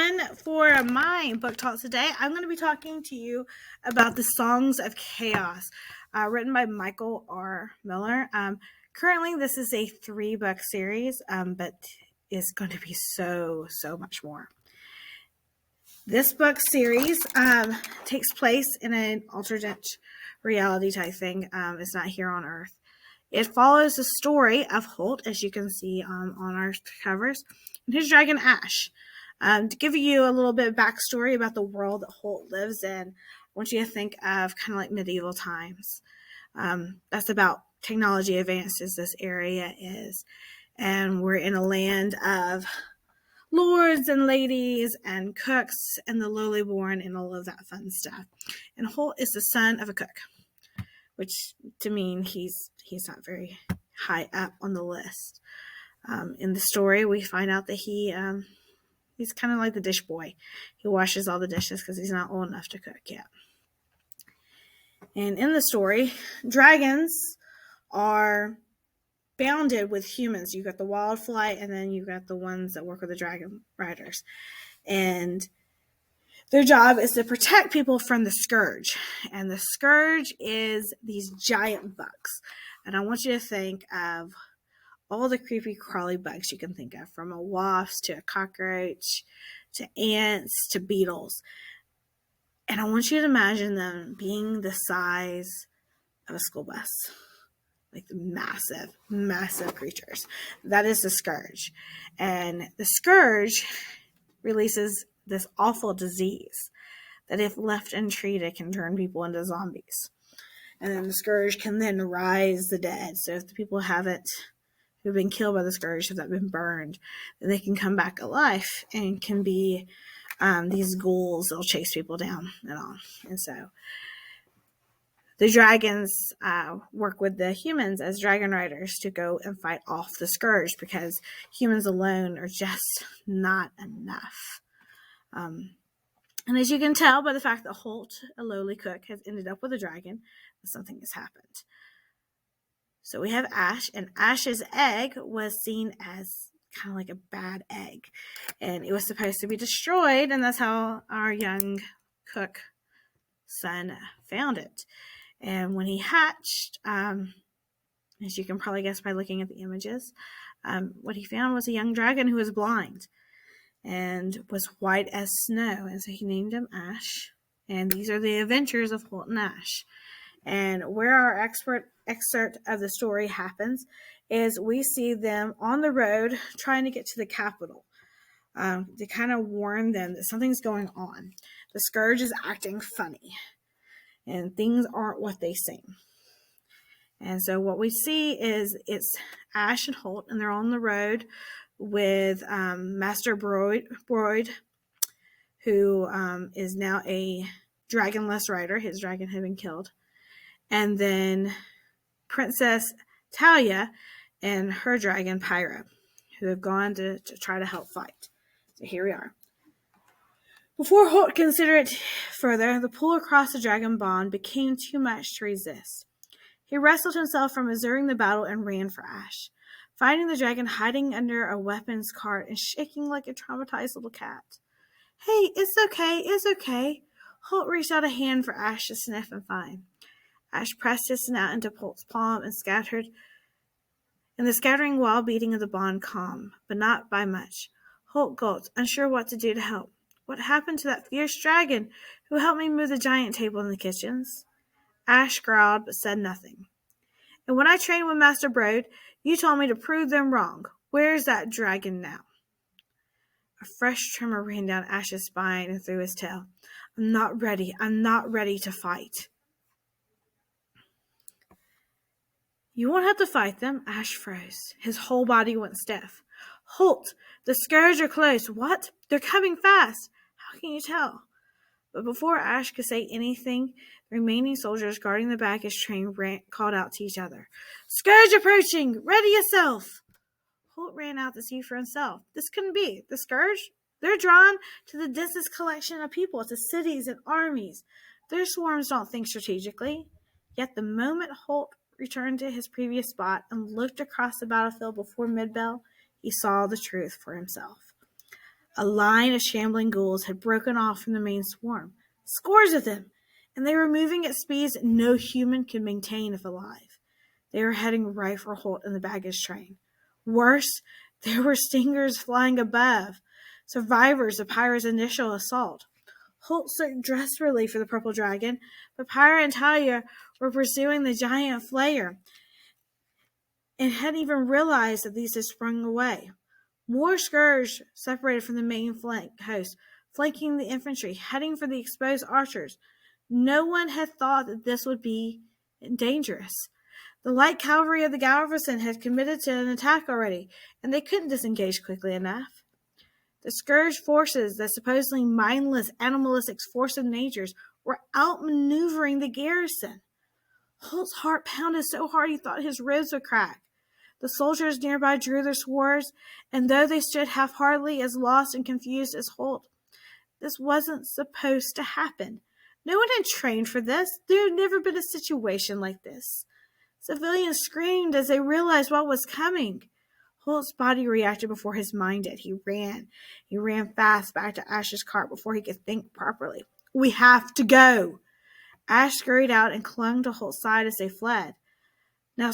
everyone. For my book talk today, I'm going to be talking to you about the Songs of Chaos, written by Michael R. Miller. Currently, this is a 3-book series, but it's going to be so much more. This book series takes place in an alternate reality type thing. It's not here on Earth. It follows the story of Holt, as you can see on our covers, and his dragon Ash. To give you a little bit of backstory about the world that Holt lives in, I want you to think of kind of like medieval times. That's about technology advances this area is. And we're in a land of lords and ladies and cooks and the lowly born and all of that fun stuff. And Holt is the son of a cook, which to mean he's not very high up on the list. In the story, we find out that he's kind of like the dish boy. He washes all the dishes because he's not old enough to cook yet. And in the story, dragons are bounded with humans. You got the wildfly, and then you got the ones that work with the dragon riders. And their job is to protect people from the scourge. And the scourge is these giant bugs. And I want you to think of all the creepy crawly bugs you can think of, from a wasp to a cockroach to ants to beetles. And I want you to imagine them being the size of a school bus. Like massive creatures. That is the scourge. And the scourge releases this awful disease that, if left untreated, can turn people into zombies. And then the scourge can then rise the dead. So if the people who've been killed by the scourge, have been burned, then they can come back alive and can be these ghouls that'll chase people down and all. And so the dragons work with the humans as dragon riders to go and fight off the scourge, because humans alone are just not enough. And as you can tell by the fact that Holt, a lowly cook, has ended up with a dragon, something has happened. So we have Ash, and Ash's egg was seen as kind of like a bad egg. And it was supposed to be destroyed, and that's how our young cook son found it. And when he hatched, as you can probably guess by looking at the images, what he found was a young dragon who was blind and was white as snow. And so he named him Ash. And these are the adventures of Holt and Ash. And where our excerpt of the story happens is we see them on the road trying to get to the capital. To kind of warn them that something's going on. The scourge is acting funny, and things aren't what they seem. And so what we see is it's Ash and Holt, and they're on the road with Master Broyd, who is now a dragonless rider. His dragon had been killed. And then Princess Talia and her dragon Pyra, who have gone to try to help fight. So here we are. Before Holt considered it further, the pull across the dragon bond became too much to resist. He wrestled himself from observing the battle and ran for Ash, finding the dragon hiding under a weapons cart and shaking like a traumatized little cat. "Hey, it's okay. Holt reached out a hand for Ash to sniff and find. Ash pressed his snout into Holt's palm and the scattering wild beating of the bond calmed, but not by much. Holt gulped, unsure what to do to help. "What happened to that fierce dragon who helped me move the giant table in the kitchens?" Ash growled, but said nothing. "And when I trained with Master Broyd, you told me to prove them wrong. Where's that dragon now?" A fresh tremor ran down Ash's spine and through his tail. I'm not ready to fight." "You won't have to fight them." Ash froze. His whole body went stiff. "Holt, the scourge are close." "What? They're coming fast." "How can you tell?" But before Ash could say anything, the remaining soldiers guarding the baggage train called out to each other, "Scourge approaching! Ready yourself!" Holt ran out to see for himself. This couldn't be. The scourge? They're drawn to the densest collection of people, to cities and armies. Their swarms don't think strategically. Yet the moment Holt returned to his previous spot and looked across the battlefield before Midbell, he saw the truth for himself. A line of shambling ghouls had broken off from the main swarm, scores of them, and they were moving at speeds no human could maintain if alive. They were heading right for Holt and the baggage train. Worse, there were stingers flying above, survivors of Pyra's initial assault. Holt searched desperately for the purple dragon, but Pyra and Talia were pursuing the giant flayer and hadn't even realized that these had sprung away. More scourge separated from the main flank host, flanking the infantry, heading for the exposed archers. No one had thought that this would be dangerous. The light cavalry of the Galverson had committed to an attack already, and they couldn't disengage quickly enough. The scourge forces, the supposedly mindless, animalistic force of natures, were outmaneuvering the garrison. Holt's heart pounded so hard he thought his ribs would crack. The soldiers nearby drew their swords, and though they stood half-heartedly as lost and confused as Holt, this wasn't supposed to happen. No one had trained for this. There had never been a situation like this. Civilians screamed as they realized what was coming. Holt's body reacted before his mind did. He ran. He ran fast back to Ash's cart before he could think properly. "We have to go." Ash scurried out and clung to Holt's side as they fled. Now